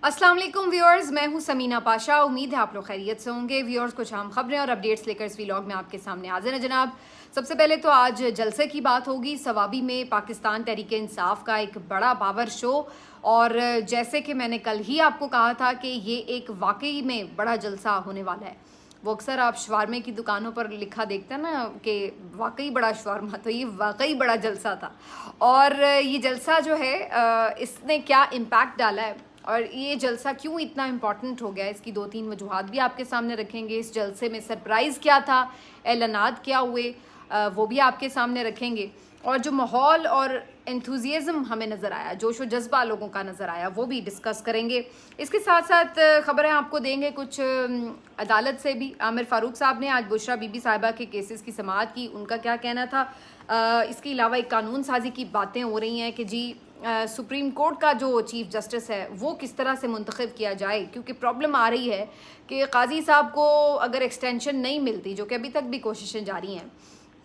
अस्सलाम वालेकुम व्यूअर्स, मैं हूं समीना पाशा। उम्मीद है आप लोग खैरियत से होंगे। व्यूअर्स, कुछ अहम खबरें और अपडेट्स लेकर इस व्लॉग में आपके सामने हाजिर हैं जनाब। सबसे पहले तो आज जलसे की बात होगी। सवाबी में पाकिस्तान तहरीक इंसाफ का एक बड़ा पावर शो, और जैसे कि मैंने कल ही आपको कहा था कि ये एक वाकई में बड़ा जलसा होने वाला है। वो अक्सर आप शवारमे की दुकानों पर लिखा देखते हैं ना कि वाकई बड़ा शवारमा, तो ये वाकई बड़ा जलसा था। और ये जलसा जो है इसने क्या इम्पैक्ट डाला है और ये जलसा क्यों इतना इम्पॉर्टेंट हो गया है, इसकी 2-3 वजूहात भी आपके सामने रखेंगे। इस जलसे में सरप्राइज़ क्या था, ऐलानात क्या हुए, वो भी आपके सामने रखेंगे। और जो माहौल और एंथुजियाज़म हमें नज़र आया, जोश व जज्बा लोगों का नज़र आया, वो भी डिस्कस करेंगे। इसके साथ साथ ख़बरें आपको देंगे कुछ अदालत से भी। आमिर फ़ारूक साहब ने आज बुशरा बीबी साहिबा के केसेस की समाअत की, उनका क्या कहना था। इसके अलावा एक कानून साजी की बातें हो रही हैं कि जी सुप्रीम कोर्ट का जो चीफ़ जस्टिस है वो किस तरह से मुंतखब किया जाए, क्योंकि प्रॉब्लम आ रही है कि काजी साहब को अगर एक्सटेंशन नहीं मिलती, जो कि अभी तक भी कोशिशें जारी हैं,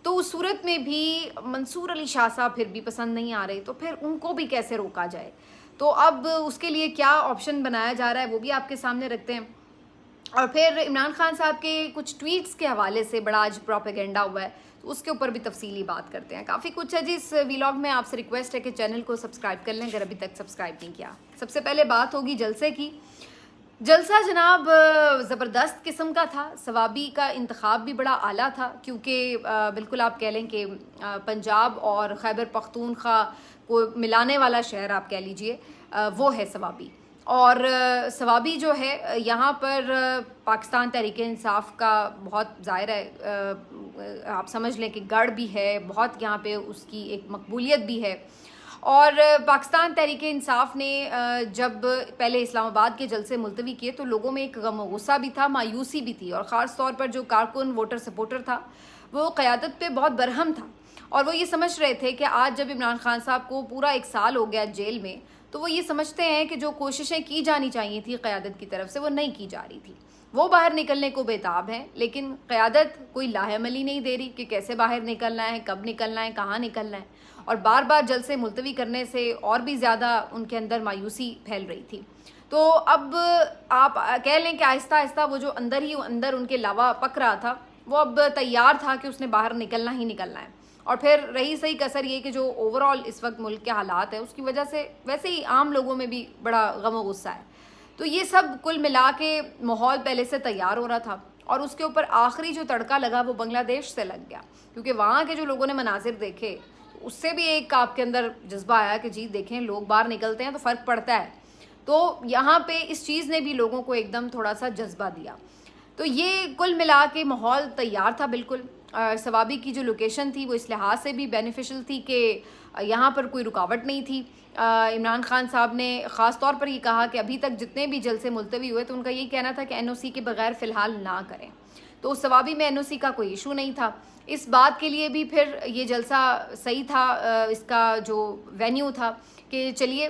तो उस सूरत में भी मंसूर अली शाह साहब फिर भी पसंद नहीं आ रहे, तो फिर उनको भी कैसे रोका जाए। तो अब उसके लिए क्या ऑप्शन बनाया जा रहा है वो भी आपके सामने रखते हैं। और फिर इमरान खान साहब के कुछ ट्वीट्स के हवाले से बड़ा आज प्रोपेगेंडा हुआ है, तो उसके ऊपर भी तफसीली बात करते हैं। काफ़ी कुछ है जी इस व्लॉग में। आपसे रिक्वेस्ट है कि चैनल को सब्सक्राइब कर लें अगर अभी तक सब्सक्राइब नहीं किया। सबसे पहले बात होगी जलसे की। जलसा जनाब ज़बरदस्त किस्म का था। सवाबी का इंतखाब भी बड़ा आला था, क्योंकि बिल्कुल आप कह लें कि पंजाब और खैबर पख्तूनख्वा को मिलाने वाला शहर आप कह लीजिए, वो है सवाबी। और सवाबी जो है यहाँ पर पाकिस्तान तहरीक इंसाफ का बहुत ज़ाहिर है, आप समझ लें कि गढ़ भी है, बहुत यहाँ पे उसकी एक मकबूलियत भी है। और पाकिस्तान तहरीक इंसाफ ने जब पहले इस्लामाबाद के जलसे मुलतवी किए तो लोगों में एक गम गुस्सा भी था, मायूसी भी थी, और ख़ास तौर पर जो कारकुन वोटर सपोर्टर था वो क़यादत पे बहुत बरहम था। और वो ये समझ रहे थे कि आज जब इमरान खान साहब को पूरा 1 साल हो गया जेल में, तो वो ये समझते हैं कि जो कोशिशें की जानी चाहिए थी क़यादत की तरफ से वो नहीं की जा रही थी। वो बाहर निकलने को बेताब हैं, लेकिन क़यादत कोई लाहेमली नहीं दे रही कि कैसे बाहर निकलना है, कब निकलना है, कहाँ निकलना है। और बार बार जलसे मुलतवी करने से और भी ज़्यादा उनके अंदर मायूसी फैल रही थी। तो अब आप कह लें कि आहिस्ता आहिस्ता वो जो अंदर ही अंदर उनके लावा पक रहा था, वो अब तैयार था कि उसने बाहर निकलना ही निकलना है। और फिर रही सही कसर ये कि जो ओवरऑल इस वक्त मुल्क के हालात है उसकी वजह से वैसे ही आम लोगों में भी बड़ा गम और गुस्सा है। तो ये सब कुल मिला के माहौल पहले से तैयार हो रहा था, और उसके ऊपर आखिरी जो तड़का लगा वो बांग्लादेश से लग गया, क्योंकि वहाँ के जो लोगों ने मनाजिर देखे उससे भी एक आपके अंदर जज्बा आया कि जी देखें, लोग बाहर निकलते हैं तो फ़र्क पड़ता है। तो यहाँ पे इस चीज़ ने भी लोगों को एकदम थोड़ा सा जज्बा दिया। तो ये कुल मिला के माहौल तैयार था बिल्कुल। सवाबी की जो लोकेशन थी वो इस लिहाज से भी बेनिफिशियल थी कि यहाँ पर कोई रुकावट नहीं थी। इमरान खान साहब ने ख़ास तौर पर ये कहा कि अभी तक जितने भी जलसे मुलतवी हुए तो उनका यही कहना था कि NOC के बगैर फ़िलहाल ना करें। तो सवाबी में NOC का कोई इशू नहीं था। इस बात के लिए भी फिर ये जलसा सही था, इसका जो वेन्यू था कि चलिए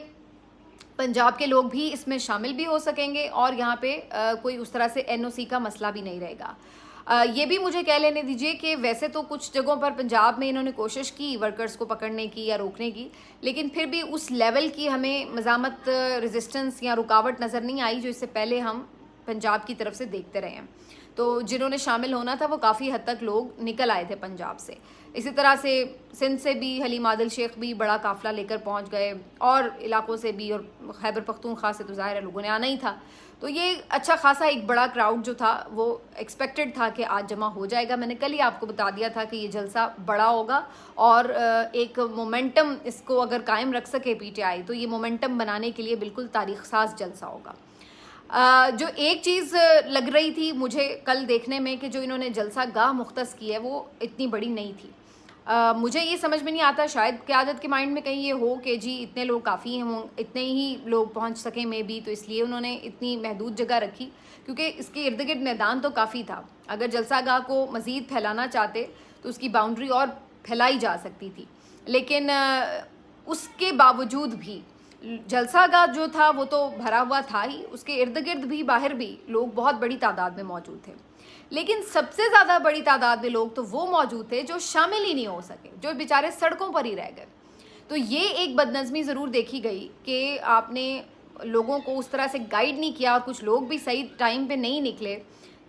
पंजाब के लोग भी इसमें शामिल भी हो सकेंगे और यहाँ पे कोई उस तरह से NOC का मसला भी नहीं रहेगा। ये भी मुझे कह लेने दीजिए कि वैसे तो कुछ जगहों पर पंजाब में इन्होंने कोशिश की वर्कर्स को पकड़ने की या रोकने की, लेकिन फिर भी उस लेवल की हमें मज़ामत, रेजिस्टेंस या रुकावट नज़र नहीं आई जो इससे पहले हम पंजाब की तरफ से देखते रहे हैं। तो जिन्होंने शामिल होना था वो काफ़ी हद तक लोग निकल आए थे पंजाब से। इसी तरह से सिंध से भी हलीम आदिल शेख भी बड़ा काफ़िला लेकर पहुंच गए, और इलाकों से भी, और खैबर पख्तूनख्वा से तो ज़ाहिर है लोगों ने आना ही था। तो ये अच्छा खासा एक बड़ा क्राउड जो था वो एक्सपेक्टेड था कि आज जमा हो जाएगा। मैंने कल ही आपको बता दिया था कि ये जलसा बड़ा होगा, और एक मोमेंटम इसको अगर कायम रख सके PTI तो ये मोमेंटम बनाने के लिए बिल्कुल तारीख़ साज जलसा होगा। जो एक चीज़ लग रही थी मुझे कल देखने में कि जो इन्होंने जलसा गाह मुख्तस की है वो इतनी बड़ी नहीं थी। मुझे ये समझ में नहीं आता, शायद क़यादत के माइंड में कहीं ये हो कि जी इतने लोग काफ़ी हैं, इतने ही लोग पहुंच सकें में भी, तो इसलिए उन्होंने इतनी महदूद जगह रखी, क्योंकि इसके इर्द गिर्द मैदान तो काफ़ी था। अगर जलसा गाह को मज़ीद फैलाना चाहते तो उसकी बाउंड्री और फैलाई जा सकती थी, लेकिन उसके बावजूद भी जलसा गाह जो था वो तो भरा हुआ था ही, उसके इर्द गिर्द भी बाहर भी लोग बहुत बड़ी तादाद में मौजूद थे। लेकिन सबसे ज़्यादा बड़ी तादाद में लोग तो वो मौजूद थे जो शामिल ही नहीं हो सके, जो बेचारे सड़कों पर ही रह गए। तो ये एक बदनज़मी ज़रूर देखी गई कि आपने लोगों को उस तरह से गाइड नहीं किया, कुछ लोग भी सही टाइम पे नहीं निकले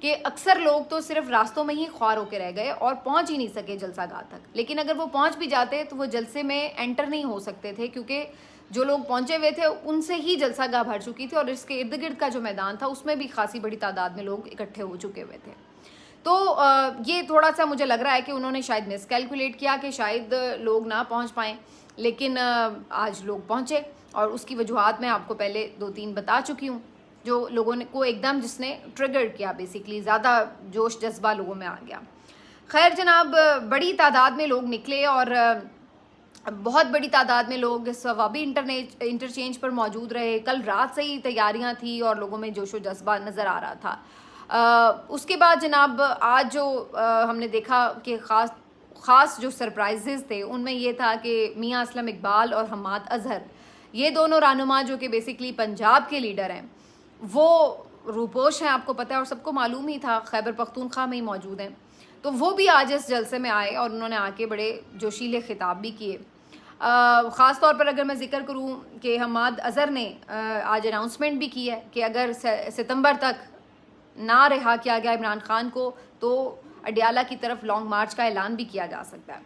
कि अक्सर लोग तो सिर्फ रास्तों में ही ख्वार होकर रह गए और पहुंच ही नहीं सके जलसा गाह तक। लेकिन अगर वो पहुंच भी जाते तो वो जलसे में एंटर नहीं हो सकते थे, क्योंकि जो लोग पहुंचे हुए थे उनसे ही जलसा गाह भर चुकी थी और इसके इर्द गिर्द का जो मैदान था उसमें भी खासी बड़ी तादाद में लोग इकट्ठे हो चुके हुए थे। तो ये थोड़ा सा मुझे लग रहा है कि उन्होंने शायद मिसकैलकुलेट किया कि शायद लोग ना पहुंच पाएँ, लेकिन आज लोग पहुंचे और उसकी वजूहात मैं आपको पहले 2-3 बता चुकी हूँ, जो लोगों ने को एकदम जिसने ट्रिगर किया, बेसिकली ज़्यादा जोश जज्बा लोगों में आ गया। खैर जनाब, बड़ी तादाद में लोग निकले और बहुत बड़ी तादाद में लोग सवाबी इंटरचेंज पर मौजूद रहे। कल रात से ही तैयारियां थी और लोगों में जोशो जज्बा नज़र आ रहा था। उसके बाद जनाब आज जो हमने देखा कि ख़ास जो सरप्राइजेज़ थे उनमें ये था कि मियां असलम इकबाल और हम्माद अजहर, ये दोनों रहनुमा जो कि बेसिकली पंजाब के लीडर हैं, वो रूपोश हैं, आपको पता है और सबको मालूम ही था, खैबर पख्तूनख्वा में ही मौजूद हैं। तो वो भी आज इस जलसे में आए और उन्होंने आके बड़े जोशीले खिताब भी किए। ख़ास तौर पर अगर मैं ज़िक्र करूं कि हम्माद अज़हर ने आज अनाउंसमेंट भी की है कि अगर सितंबर तक ना रिहा किया गया इमरान खान को तो अडियाला की तरफ लॉन्ग मार्च का ऐलान भी किया जा सकता है।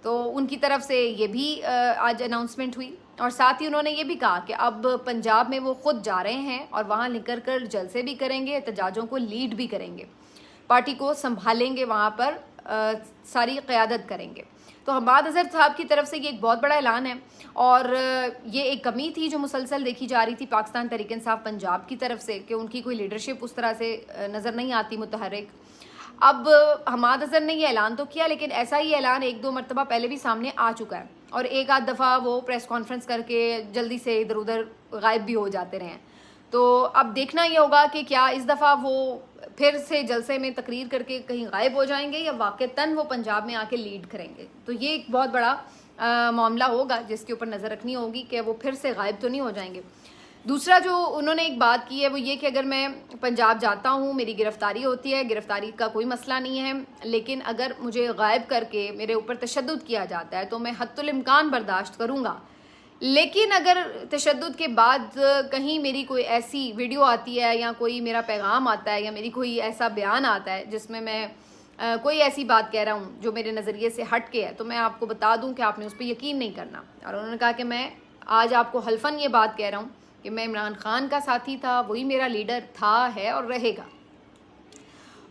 तो उनकी तरफ से ये भी आज अनाउंसमेंट हुई और साथ ही उन्होंने ये भी कहा कि अब पंजाब में वो खुद जा रहे हैं और वहाँ निकल कर जलसे भी करेंगे, एहतजाजों को लीड भी करेंगे, पार्टी को संभालेंगे, वहाँ पर सारी क़यादत करेंगे। तो हम्माद अज़हर साहब की तरफ से ये एक बहुत बड़ा ऐलान है और ये एक कमी थी जो मुसलसल देखी जा रही थी पाकिस्तान तहरीक इंसाफ पंजाब की तरफ से कि उनकी कोई लीडरशिप उस तरह से नज़र नहीं आती मुतहर्रिक। अब हम्माद अज़हर ने ये ऐलान तो किया, लेकिन ऐसा ही ऐलान 1-2 मरतबा पहले भी सामने आ चुका है और एक आध दफ़ा वो प्रेस कॉन्फ्रेंस करके जल्दी से इधर उधर गायब भी हो जाते रहे हैं। तो अब देखना ये होगा कि क्या इस दफ़ा वो फिर से जलसे में तकरीर करके कहीं गायब हो जाएंगे या वाक़तन वो पंजाब में आके लीड करेंगे। तो ये एक बहुत बड़ा मामला होगा जिसके ऊपर नज़र रखनी होगी कि वो फिर से गायब तो नहीं हो जाएंगे। दूसरा जो उन्होंने एक बात की है वो ये कि अगर मैं पंजाब जाता हूँ, मेरी गिरफ़्तारी होती है, गिरफ़्तारी का कोई मसला नहीं है, लेकिन अगर मुझे गायब करके मेरे ऊपर तशद्दुद किया जाता है तो मैं हद्दुल इम्कान बर्दाश्त करूँगा। लेकिन अगर तशद्दुद के बाद कहीं मेरी कोई ऐसी वीडियो आती है या कोई मेरा पैगाम आता है या मेरी कोई ऐसा बयान आता है जिसमें मैं कोई ऐसी बात कह रहा हूँ जो मेरे नज़रिए से हट के है, तो मैं आपको बता दूँ कि आपने उस पर यकीन नहीं करना। और उन्होंने कहा कि मैं आज आपको हल्फन ये बात कह रहा हूँ कि मैं इमरान खान का साथी था, वही मेरा लीडर था, है और रहेगा।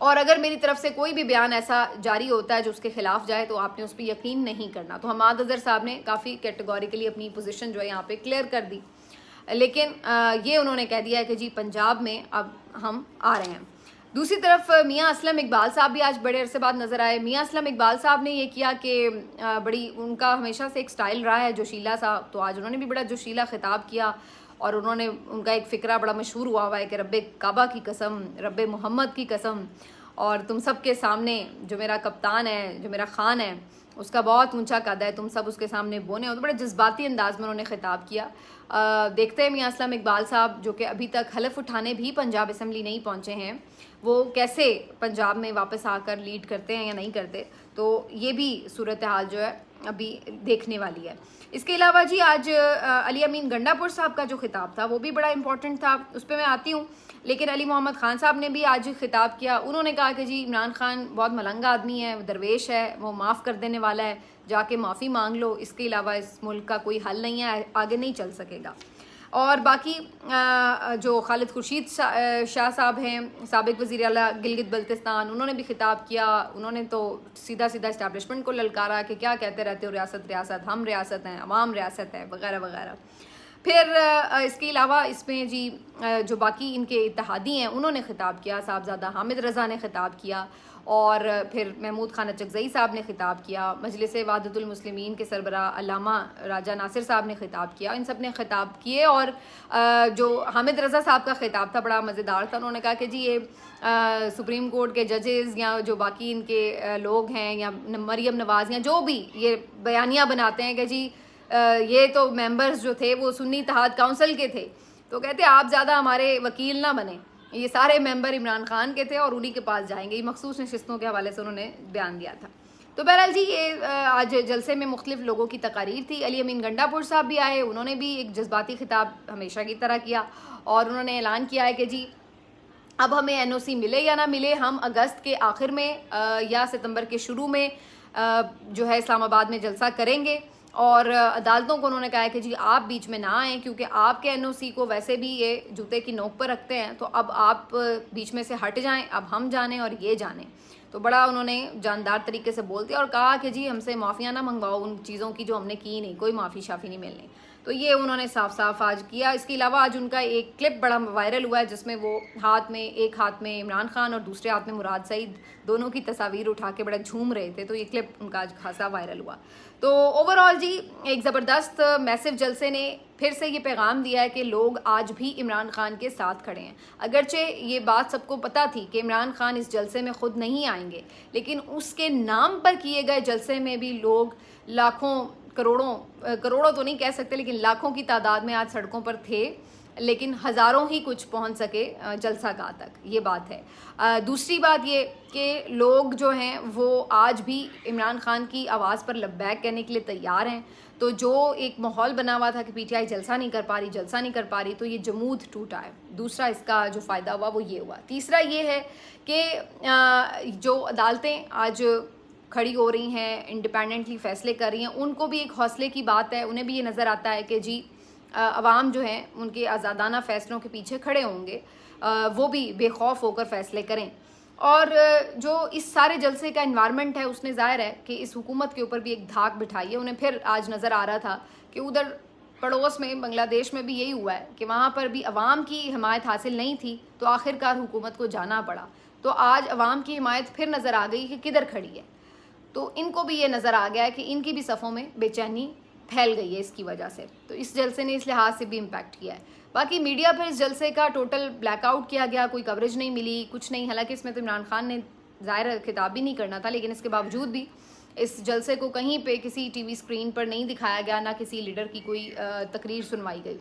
और अगर मेरी तरफ से कोई भी बयान ऐसा जारी होता है जो उसके खिलाफ जाए तो आपने उस पर यकीन नहीं करना। तो हम्माद अज़हर साहब ने काफ़ी कैटेगोरिकली अपनी पोजीशन जो है यहाँ पे क्लियर कर दी, लेकिन ये उन्होंने कह दिया है कि जी पंजाब में अब हम आ रहे हैं। दूसरी तरफ मियां असलम इकबाल साहब भी आज बड़े अरसे बाद नज़र आए। मियां असलम इकबाल साहब ने ये किया कि बड़ी उनका हमेशा से एक स्टाइल रहा है जोशीला सा, तो आज उन्होंने भी बड़ा जोशीला खिताब किया और उन्होंने उनका एक फ़िक्रा बड़ा मशहूर हुआ है कि रब्बे काबा की कसम, रब्बे मोहम्मद की कसम, और तुम सब के सामने जो मेरा कप्तान है, जो मेरा ख़ान है, उसका बहुत ऊंचा कद है, तुम सब उसके सामने बोने हो। तो बड़े जज्बाती अंदाज में उन्होंने खिताब किया। देखते हैं मियां असलम इकबाल साहब जो कि अभी तक हलफ उठाने भी पंजाब असम्बली नहीं पहुँचे हैं, वो कैसे पंजाब में वापस आकर लीड करते हैं या नहीं करते। तो ये भी सूरत हाल जो है अभी देखने वाली है। इसके अलावा जी आज अली अमीन गंडापुर साहब का जो खिताब था वो भी बड़ा इंपॉर्टेंट था, उस पर मैं आती हूँ। लेकिन अली मोहम्मद ख़ान साहब ने भी आज खिताब किया। उन्होंने कहा कि जी इमरान खान बहुत मलंगा आदमी है, दरवेश है, वो माफ़ कर देने वाला है, जाके माफ़ी मांग लो, इसके अलावा इस मुल्क का कोई हल नहीं है, आगे नहीं चल सकेगा। और बाकी जो खालिद खुर्शीद शाह साहब हैं, साबिक वज़ीर आला गिलगित बल्तिस्तान, उन्होंने भी खिताब किया। उन्होंने तो सीधा सीधा इस्टेब्लिशमेंट को ललकारा कि क्या कहते रहते हो, रियासत रियासत, हम रियासत हैं, अवाम रियासत है, वगैरह वगैरह। फिर इसके अलावा इसमें जी जो बाकी इनके इत्तेहादी हैं उन्होंने खिताब किया। साहबजादा हामिद रज़ा ने खिताब किया और फिर महमूद खान अचकज़ई साहब ने खिताब किया। मजलिस वहदतुल मुस्लिमीन के सरबरा अल्लामा राजा नासिर साहब ने खिताब किया। इन सब ने खिताब किए और जो हामिद रज़ा साहब का खिताब था बड़ा मज़ेदार था। उन्होंने कहा कि जी ये सुप्रीम कोर्ट के जजेस या जो बाकी इनके लोग हैं या मरियम नवाज़ या जो भी ये बयानिया बनाते हैं कि जी ये तो मेंबर्स जो थे वो सुन्नी इत्तेहाद काउंसिल के थे, तो कहते आप ज़्यादा हमारे वकील ना बने, ये सारे मेंबर इमरान खान के थे और उन्हीं के पास जाएंगे। ये मखसूस नशिस्तों के हवाले से उन्होंने बयान दिया था। تو بہرحال جی یہ آج جلسے میں مختلف لوگوں کی تقاریر تھی. علی امین گنڈاپور صاحب بھی آئے, انہوں نے بھی ایک جذباتی خطاب ہمیشہ کی طرح کیا اور انہوں نے اعلان کیا ہے کہ جی اب ہمیں این او سی ملے یا نہ ملے, ہم اگست کے آخر میں یا ستمبر کے شروع میں جو ہے اسلام آباد میں جلسہ کریں گے. اور عدالتوں کو انہوں نے کہا ہے کہ جی آپ بیچ میں نہ آئیں, کیونکہ آپ کے این او سی کو ویسے بھی یہ جوتے کی نوک پر رکھتے ہیں, تو اب آپ بیچ میں سے ہٹ جائیں, اب ہم جانیں اور یہ جانیں. تو بڑا انہوں نے جاندار طریقے سے بول دیا اور کہا کہ جی ہم سے معافیاں نہ منگواؤ ان چیزوں کی جو ہم نے کی نہیں, کوئی معافی شافی نہیں ملنی. تو یہ انہوں نے صاف صاف آج کیا. اس کے علاوہ آج ان کا ایک کلپ بڑا وائرل ہوا ہے جس میں وہ ایک ہاتھ میں عمران خان اور دوسرے ہاتھ میں مراد سعید دونوں کی تصاویر اٹھا کے بڑا جھوم رہے تھے. تو یہ کلپ ان کا آج خاصا وائرل ہوا. تو اوور آل جی ایک زبردست میسو جلسے نے پھر سے یہ پیغام دیا ہے کہ لوگ آج بھی عمران خان کے ساتھ کھڑے ہیں. اگرچہ یہ بات سب کو پتہ تھی کہ عمران خان اس جلسے میں خود نہیں آئیں گے, لیکن اس کے نام پر کیے گئے جلسے میں بھی لوگ لاکھوں کروڑوں تو نہیں کہہ سکتے, لیکن لاکھوں کی تعداد میں آج سڑکوں پر تھے, لیکن ہزاروں ہی کچھ پہنچ سکے جلسہ گاہ تک. یہ بات ہے. دوسری بات یہ کہ لوگ جو ہیں وہ آج بھی عمران خان کی آواز پر لبیک کہنے کے لیے تیار ہیں. تو جو ایک ماحول بنا ہوا تھا کہ پی ٹی آئی جلسہ نہیں کر پا رہی, تو یہ جمود ٹوٹا ہے. دوسرا اس کا جو فائدہ ہوا وہ یہ ہوا. تیسرا یہ ہے کہ جو عدالتیں آج کھڑی ہو رہی ہیں, انڈیپینڈنٹلی فیصلے کر رہی ہیں, ان کو بھی ایک حوصلے کی بات ہے. انہیں بھی یہ نظر آتا ہے کہ جی عوام جو ہیں ان کے آزادانہ فیصلوں کے پیچھے کھڑے ہوں گے, وہ بھی بے خوف ہو کر فیصلے کریں. اور جو اس سارے جلسے کا انوائرمنٹ ہے اس نے ظاہر ہے کہ اس حکومت کے اوپر بھی ایک دھاک بٹھائی ہے. انہیں پھر آج نظر آ رہا تھا کہ ادھر پڑوس میں بنگلہ دیش میں بھی یہی ہوا ہے کہ وہاں پر بھی عوام کی حمایت حاصل نہیں تھی, تو آخرکار حکومت کو جانا پڑا. تو آج عوام کی حمایت پھر نظر آ گئی کہ کدھر کھڑی ہے. تو ان کو بھی یہ نظر آ گیا ہے کہ ان کی بھی صفوں میں بے چینی پھیل گئی ہے اس کی وجہ سے. تو اس جلسے نے اس لحاظ سے بھی امپیکٹ کیا ہے. باقی میڈیا پہ اس جلسے کا ٹوٹل بلیک آؤٹ کیا گیا, کوئی کوریج نہیں ملی, کچھ نہیں. حالانکہ اس میں تو عمران خان نے ظاہر خطاب بھی نہیں کرنا تھا, لیکن اس کے باوجود بھی اس جلسے کو کہیں پہ کسی ٹی وی اسکرین پر نہیں دکھایا گیا, نہ کسی لیڈر کی کوئی تقریر سنوائی گئی.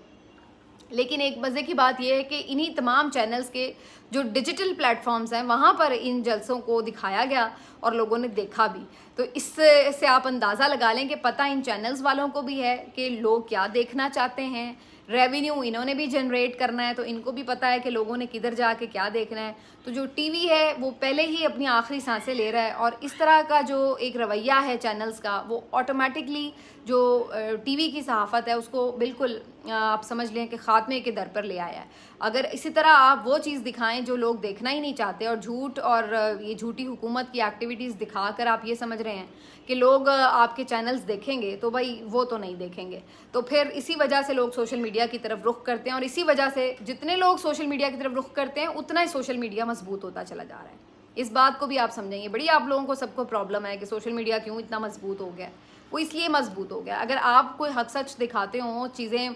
لیکن ایک مزے کی بات یہ ہے کہ انہی تمام چینلز کے جو ڈیجیٹل پلیٹ فارمز ہیں وہاں پر ان جلسوں کو دکھایا گیا اور لوگوں نے دیکھا بھی. تو اس سے آپ اندازہ لگا لیں کہ پتہ ان چینلز والوں کو بھی ہے کہ لوگ کیا دیکھنا چاہتے ہیں. ریونیو انہوں نے بھی جنریٹ کرنا ہے, تو ان کو بھی پتہ ہے کہ لوگوں نے کدھر جا کے کیا دیکھنا ہے. تو جو ٹی وی ہے وہ پہلے ہی اپنی آخری سانسیں لے رہا ہے, اور اس طرح کا جو ایک رویہ ہے چینلز کا, وہ آٹومیٹکلی جو ٹی وی کی صحافت ہے اس کو بالکل آپ سمجھ لیں کہ خاتمے کے در پر لے آیا ہے. اگر اسی طرح آپ وہ چیز دکھائیں جو لوگ دیکھنا ہی نہیں چاہتے, اور جھوٹ اور یہ جھوٹی حکومت کی ایکٹیویٹیز دکھا کر آپ یہ سمجھ رہے ہیں کہ لوگ آپ کے چینلز دیکھیں گے, تو بھائی وہ تو نہیں دیکھیں گے. تو پھر اسی وجہ سے لوگ سوشل میڈیا کی طرف رخ کرتے ہیں, اور اسی وجہ سے جتنے لوگ سوشل میڈیا کی طرف رخ کرتے ہیں اتنا ہی سوشل میڈیا مضبوط ہوتا چلا جا رہا ہے. اس بات کو بھی آپ سمجھیں گے. بڑی آپ لوگوں کو سب کو پرابلم ہے کہ سوشل میڈیا کیوں اتنا مضبوط ہو گیا. وہ اس لیے مضبوط ہو گیا, اگر آپ کوئی حق سچ دکھاتے ہوں, چیزیں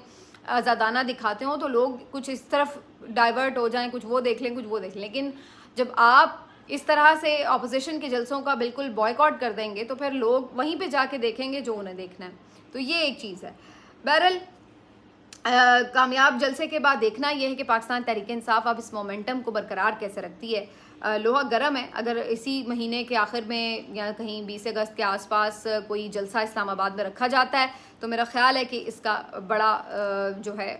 آزادانہ دکھاتے ہوں, تو لوگ کچھ اس طرف ڈائیورٹ ہو جائیں, کچھ وہ دیکھ لیں کچھ وہ دیکھ لیں. لیکن جب آپ اس طرح سے اپوزیشن کے جلسوں کا بالکل بوائیکاٹ کر دیں گے تو پھر لوگ وہیں پہ جا کے دیکھیں گے جو انہیں دیکھنا ہے. تو یہ ایک چیز ہے. بہرحال کامیاب جلسے کے بعد دیکھنا یہ ہے کہ پاکستان تحریک انصاف اب اس مومنٹم کو برقرار کیسے رکھتی ہے. لوہا گرم ہے. اگر اسی مہینے کے آخر میں یا کہیں 20 اگست کے آس پاس کوئی جلسہ اسلام آباد میں رکھا جاتا ہے تو میرا خیال ہے کہ اس کا بڑا جو ہے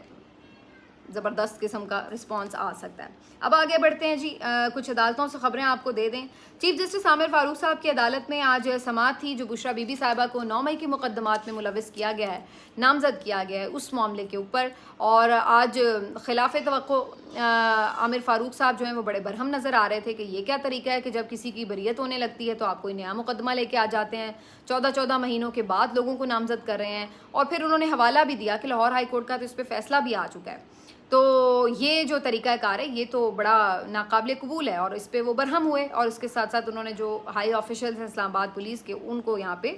زبردست قسم کا رسپانس آ سکتا ہے. اب آگے بڑھتے ہیں جی, کچھ عدالتوں سے خبریں آپ کو دے دیں. چیف جسٹس عامر فاروق صاحب کی عدالت میں آج سماعت تھی جو بشرا بی بی صاحبہ کو 9 مئی کے مقدمات میں ملوث کیا گیا ہے, نامزد کیا گیا ہے اس معاملے کے اوپر. اور آج خلاف توقع عامر فاروق صاحب جو ہیں وہ بڑے برہم نظر آ رہے تھے کہ یہ کیا طریقہ ہے کہ جب کسی کی بریت ہونے لگتی ہے تو آپ کوئی نیا مقدمہ لے کے آ جاتے ہیں, 14 مہینوں کے بعد لوگوں کو نامزد کر رہے ہیں. اور پھر انہوں نے حوالہ بھی دیا کہ لاہور ہائی کورٹ کا تو اس پہ فیصلہ بھی آ چکا ہے. تو یہ جو طریقہ کار ہے یہ تو بڑا ناقابل قبول ہے, اور اس پہ وہ برہم ہوئے. اور اس کے ساتھ ساتھ انہوں نے جو ہائی آفیشلز ہیں اسلام آباد پولیس کے, ان کو یہاں پہ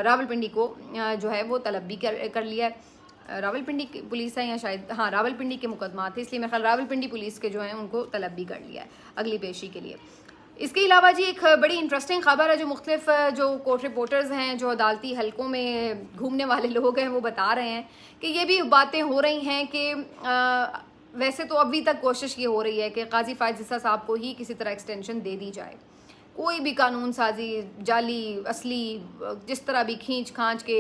راولپنڈی کو جو ہے وہ طلب بھی کر لیا ہے. راولپنڈی کی پولیس ہے یا شاید راولپنڈی کے مقدمات تھے, اس لیے میں خیال راولپنڈی پولیس کے جو ہیں ان کو طلب بھی کر لیا ہے اگلی پیشی کے لیے. اس کے علاوہ جی ایک بڑی انٹرسٹنگ خبر ہے جو مختلف جو کورٹ رپورٹرز ہیں, جو عدالتی حلقوں میں گھومنے والے لوگ ہیں, وہ بتا رہے ہیں کہ یہ بھی باتیں ہو رہی ہیں کہ ویسے تو ابھی تک کوشش یہ ہو رہی ہے کہ قاضی فائز عیسیٰ صاحب کو ہی کسی طرح ایکسٹینشن دے دی جائے. कोई भी कानून साजी जाली असली जिस तरह भी खींच खांच के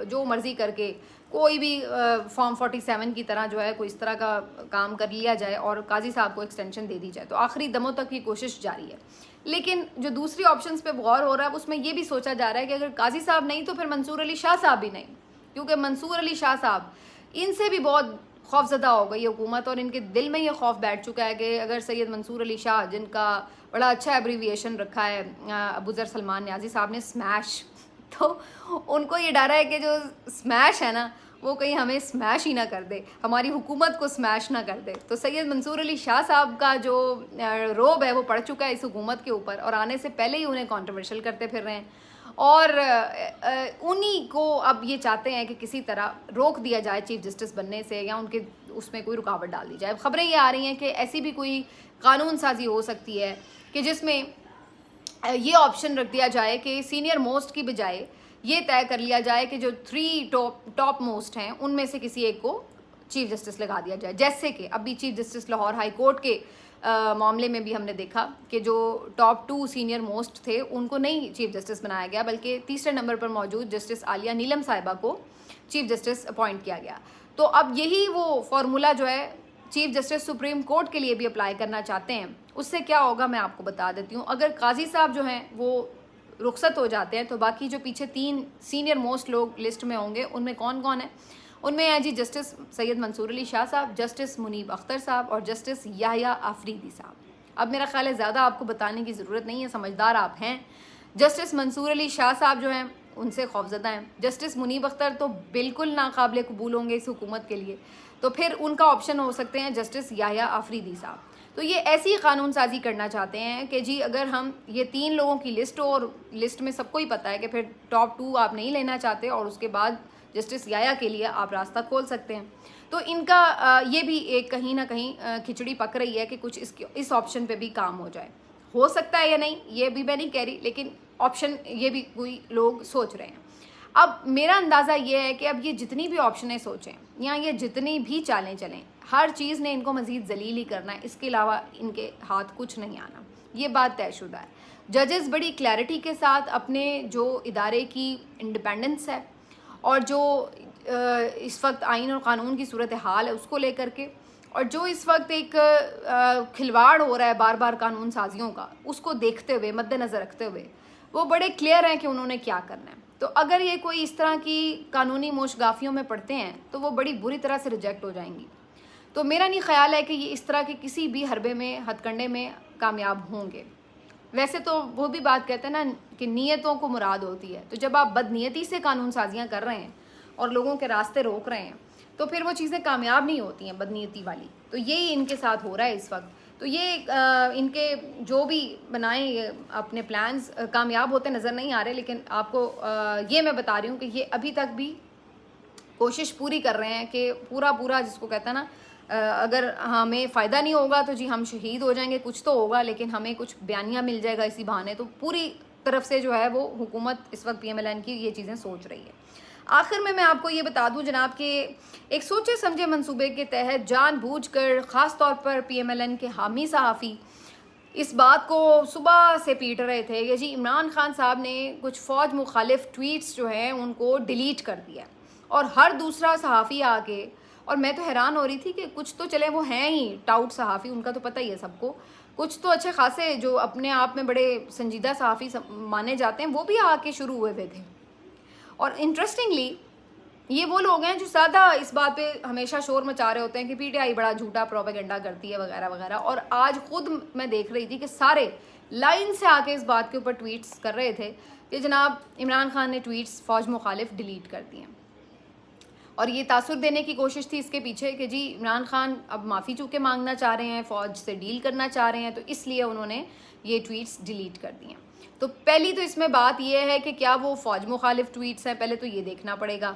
जो मर्ज़ी करके कोई भी फॉर्म 47 की तरह जो है कोई इस तरह का काम कर लिया जाए और काजी साहब को एक्सटेंशन दे दी जाए। तो आखिरी दमों तक ये कोशिश जारी है। लेकिन जो दूसरी ऑप्शंस पे गौर हो रहा है उसमें ये भी सोचा जा रहा है कि अगर काजी साहब नहीं तो फिर मंसूर अली शाह साहब भी नहीं, क्योंकि मंसूर अली शाह साहब इनसे भी बहुत खौफजदा हो गई हुकूमत और इनके दिल में ये खौफ बैठ चुका है कि अगर सैयद मंसूर अली शाह, जिनका बड़ा अच्छा एब्रीविएशन रखा है अबू ज़र सलमान न्याजी साहब ने, स्मैश, तो उनको ये डर है कि जो स्मैश है ना वो कहीं हमें स्मैश ही ना कर दे, हमारी हुकूमत को स्मैश ना कर दे। तो सैयद मंसूर अली शाह साहब का जो रोब है वो पड़ चुका है इस हुकूमत के ऊपर और आने से पहले ही उन्हें कॉन्ट्रोवर्शियल करते फिर रहे हैं और उन्हीं को अब ये चाहते हैं कि किसी तरह रोक दिया जाए चीफ जस्टिस बनने से या उनके उसमें कोई रुकावट डाल दी जाए। खबरें ये आ रही हैं कि ऐसी भी कोई कानून साजी हो सकती है कि जिसमें ये ऑप्शन रख दिया जाए कि सीनियर मोस्ट की बजाय ये तय कर लिया जाए कि जो 3 टॉप मोस्ट हैं उनमें से किसी एक को चीफ जस्टिस लगा दिया जाए। जैसे कि अभी chief justice Lahore high court के मामले में भी हमने देखा कि जो टॉप 2 सीनियर मोस्ट थे उनको नहीं चीफ जस्टिस बनाया गया, बल्कि तीसरे नंबर पर मौजूद जस्टिस आलिया नीलम साहिबा को चीफ जस्टिस अपॉइंट किया गया। तो अब यही वो फार्मूला जो है चीफ जस्टिस सुप्रीम कोर्ट के लिए भी अप्लाई करना चाहते हैं। उससे क्या होगा मैं आपको बता देती हूँ। अगर काजी साहब जो हैं वो रुखसत हो जाते हैं तो बाकी जो पीछे 3 सीनियर मोस्ट लोग लिस्ट में होंगे उनमें कौन कौन है? उनमें है जी जस्टिस सैयद मंसूर अली शाह साहब, जस्टिस मुनीब अख्तर साहब और जस्टिस याहिया आफरीदी साहब। अब मेरा ख्याल है ज़्यादा आपको बताने की ज़रूरत नहीं है, समझदार आप हैं। जस्टिस मंसूर अली शाह साहब जो हैं उनसे खौफजदा हैं। जस्टिस मुनीब अख्तर तो बिल्कुल नाकाबिल कबूल होंगे इस हुकूमत के लिए, तो फिर उनका ऑप्शन हो सकते हैं जस्टिस याहिया आफरीदी साहब। तो ये ऐसी कानून साजी करना चाहते हैं कि जी अगर हम ये 3 लोगों की लिस्ट हो और लिस्ट में सबको ही पता है कि फिर टॉप 2 आप नहीं लेना चाहते और उसके बाद जस्टिस याया के लिए आप रास्ता खोल सकते हैं। तो इनका ये भी एक कहीं ना कहीं खिचड़ी पक रही है कि कुछ इस ऑप्शन पे भी काम हो जाए। हो सकता है या नहीं ये भी मैं नहीं कह रही, लेकिन ऑप्शन ये भी कोई लोग सोच रहे हैं। अब मेरा अंदाज़ा ये है कि अब ये जितनी भी ऑप्शनें सोचें या ये जितनी भी चालें चलें, हर चीज़ ने इनको मज़ीद जलील ही करना है, इसके अलावा इनके हाथ कुछ नहीं आना, ये बात तयशुदा है। जजेस बड़ी क्लैरिटी के साथ अपने जो इदारे की इंडिपेंडेंस है और जो इस वक्त आइन और क़ानून की सूरत हाल है उसको लेकर के, और जो इस वक्त एक खिलवाड़ हो रहा है बार बार कानून साजियों का, उसको देखते हुए मद्देनज़र रखते हुए वो बड़े क्लियर हैं कि उन्होंने क्या करना है। तो अगर ये कोई इस तरह की कानूनी मोशगाफियों में पड़ते हैं तो वो बड़ी बुरी तरह से रिजेक्ट हो जाएंगी। तो मेरा नहीं ख्याल है कि ये इस तरह के किसी भी हरबे में हथकंडे में कामयाब होंगे। वैसे तो वो भी बात कहते हैं ना कि नीयतों को मुराद होती है, तो जब आप बदनीयती से कानून साजियाँ कर रहे हैं और लोगों के रास्ते रोक रहे हैं तो फिर वो चीज़ें कामयाब नहीं होती हैं बदनीयती वाली। तो यही इनके साथ हो रहा है इस वक्त। तो ये इनके जो भी बनाए अपने प्लान्स कामयाब होते नज़र नहीं आ रहे, लेकिन आपको ये मैं बता रही हूँ कि ये अभी तक भी कोशिश पूरी कर रहे हैं कि पूरा जिसको कहता है ना, अगर हमें फ़ायदा नहीं होगा तो जी हम शहीद हो जाएंगे, कुछ तो होगा लेकिन हमें कुछ बयानिया मिल जाएगा इसी बहाने। तो पूरी तरफ से जो है वो हुकूमत इस वक्त PMLN की ये चीज़ें सोच रही है। आखिर में मैं आपको ये बता दूं जनाब कि एक सोचे समझे मंसूबे के तहत जानबूझकर ख़ास तौर पर PMLN के हामी सहाफ़ी इस बात को सुबह से पीट रहे थे कि जी इमरान खान साहब ने कुछ फ़ौज मुखालिफ ट्वीट्स जो हैं उनको डिलीट कर दिया, और हर दूसरा सहाफ़ी आके, और मैं तो हैरान हो रही थी कि कुछ तो चले वो हैं ही टाउट सहाफ़ी, उनका तो पता ही है सबको, कुछ तो अच्छे खासे जो अपने आप में बड़े संजीदा सहाफ़ी माने जाते हैं वो भी आके शुरू हुए थे। और इंटरेस्टिंगली ये वो लोग हैं जो ज़्यादा इस बात पे हमेशा शोर मचा रहे होते हैं कि PTI बड़ा झूठा प्रोपेगेंडा करती है वगैरह वगैरह, और आज खुद मैं देख रही थी कि सारे लाइन से आके इस बात के ऊपर ट्वीट्स कर रहे थे कि जनाब इमरान खान ने ट्वीट्स फ़ौज मुखालिफ डिलीट कर दिए। और ये तासुर देने की कोशिश थी इसके पीछे कि जी इमरान खान अब माफ़ी चूके मांगना चाह रहे हैं, फ़ौज से डील करना चाह रहे हैं, तो इसलिए उन्होंने ये ट्वीट्स डिलीट कर दिए। तो पहली तो इसमें बात यह है कि क्या वो फ़ौज मुखालिफ ट्वीट्स हैं, पहले तो ये देखना पड़ेगा।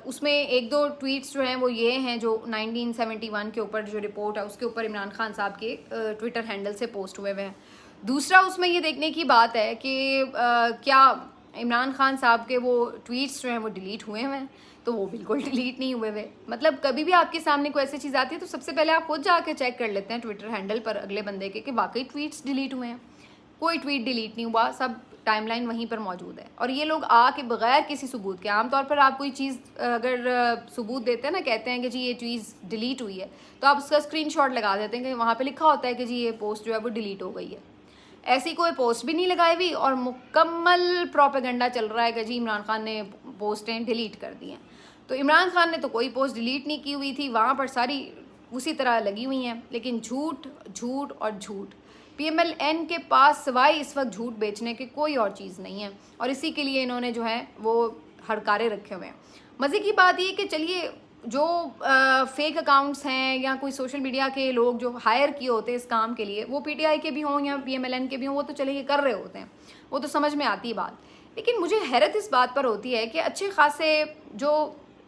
उसमें 1-2 ट्वीट्स जो हैं वो ये हैं जो 1971 के ऊपर जो रिपोर्ट है उसके ऊपर इमरान खान साहब के ट्विटर हैंडल से पोस्ट हुए हैं। दूसरा उसमें ये देखने की बात है कि क्या इमरान खान साहब के वो ट्वीट्स जो हैं वो डिलीट हुए हैं, तो वो बिल्कुल डिलीट नहीं हुए हुए। मतलब कभी भी आपके सामने कोई ऐसी चीज़ आती है तो सबसे पहले आप खुद जाके चेक कर लेते हैं ट्विटर हैंडल पर अगले बंदे के कि वाकई ट्वीट्स डिलीट हुए हैं। कोई ट्वीट डिलीट नहीं हुआ, सब टाइमलाइन वहीं पर मौजूद है। और ये लोग आके बगैर किसी सबूत के, आमतौर पर आप कोई चीज़ अगर सबूत देते हैं ना, कहते हैं कि जी ये चीज़ डिलीट हुई है, तो आप उसका स्क्रीनशॉट लगा देते हैं कि वहाँ पे लिखा होता है कि जी ये पोस्ट जो है वो डिलीट हो गई है। ऐसी कोई पोस्ट भी नहीं लगाई हुई और मुकम्मल प्रोपेगेंडा चल रहा है कि जी इमरान खान ने पोस्टें डिलीट कर दी हैं। तो इमरान खान ने तो कोई पोस्ट डिलीट नहीं की हुई थी, वहाँ पर सारी उसी तरह लगी हुई हैं। लेकिन झूठ झूठ और झूठ, PMLN के पास सिवाय इस वक्त झूठ बेचने के कोई और चीज़ नहीं है, और इसी के लिए इन्होंने जो है वो हड़कारे रखे हुए हैं। मज़े की बात ये कि चलिए जो फेक अकाउंट्स हैं या कोई सोशल मीडिया के लोग जो हायर किए होते हैं इस काम के लिए, वो PTI के भी हों या PMLN के भी हों, वो तो चलिए कर रहे होते हैं, वो तो समझ में आती है बात। लेकिन मुझे हैरत इस बात पर होती है कि अच्छे खासे जो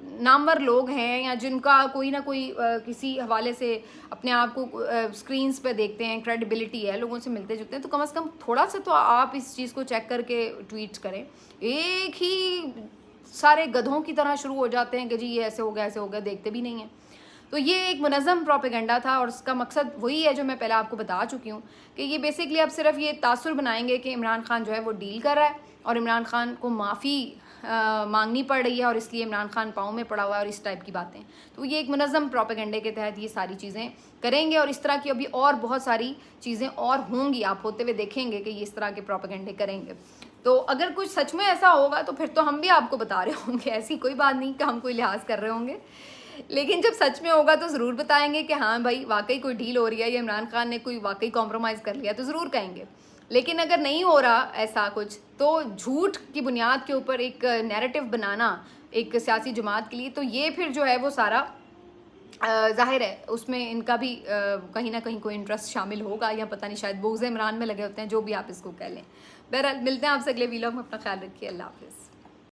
नामवर लोग हैं या जिनका कोई ना कोई किसी हवाले से अपने आप को स्क्रीन्स पे देखते हैं, क्रेडिबिलिटी है, लोगों से मिलते जुलते हैं, तो कम से कम थोड़ा सा तो आप इस चीज़ को चेक करके ट्वीट्स करें। एक ही सारे गधों की तरह शुरू हो जाते हैं कि जी ये ऐसे हो गया, देखते भी नहीं हैं। तो ये एक मुनज़्ज़म प्रोपेगेंडा था और उसका मकसद वही है जो मैं पहले आपको बता चुकी हूँ कि ये बेसिकली अब सिर्फ ये तासुर बनाएंगे कि इमरान खान जो है वो डील कर रहा है और इमरान खान को माफ़ी मांगनी पड़ रही है और इसलिए इमरान खान पाँव में पड़ा हुआ है और इस टाइप की बातें। तो ये एक मुनज़्ज़म प्रोपेगेंडे के तहत ये सारी चीज़ें करेंगे और इस तरह की अभी और बहुत सारी चीज़ें और होंगी, आप होते हुए देखेंगे कि ये इस तरह के प्रोपेगेंडे करेंगे। तो अगर कुछ सच में ऐसा होगा तो फिर तो हम भी आपको बता रहे होंगे, ऐसी कोई बात नहीं कि हम कोई लिहाज कर रहे होंगे। लेकिन जब सच में होगा तो ज़रूर बताएंगे कि हाँ भाई वाकई कोई डील हो रही है या इमरान खान ने कोई वाकई कॉम्प्रोमाइज़ कर लिया, तो ज़रूर कहेंगे। लेकिन अगर नहीं हो रहा ऐसा कुछ, तो झूठ की बुनियाद के ऊपर एक नैरेटिव बनाना एक सियासी जमात के लिए, तो ये फिर जो है वो सारा ज़ाहिर है उसमें इनका भी कहीं ना कहीं कोई इंटरेस्ट शामिल होगा, या पता नहीं शायद बोझ इमरान में लगे होते हैं, जो भी आप इसको कह लें। बहरहाल मिलते हैं आपसे अगले वीलॉग में, अपना ख्याल रखिए, अल्लाह हाफ़िज़।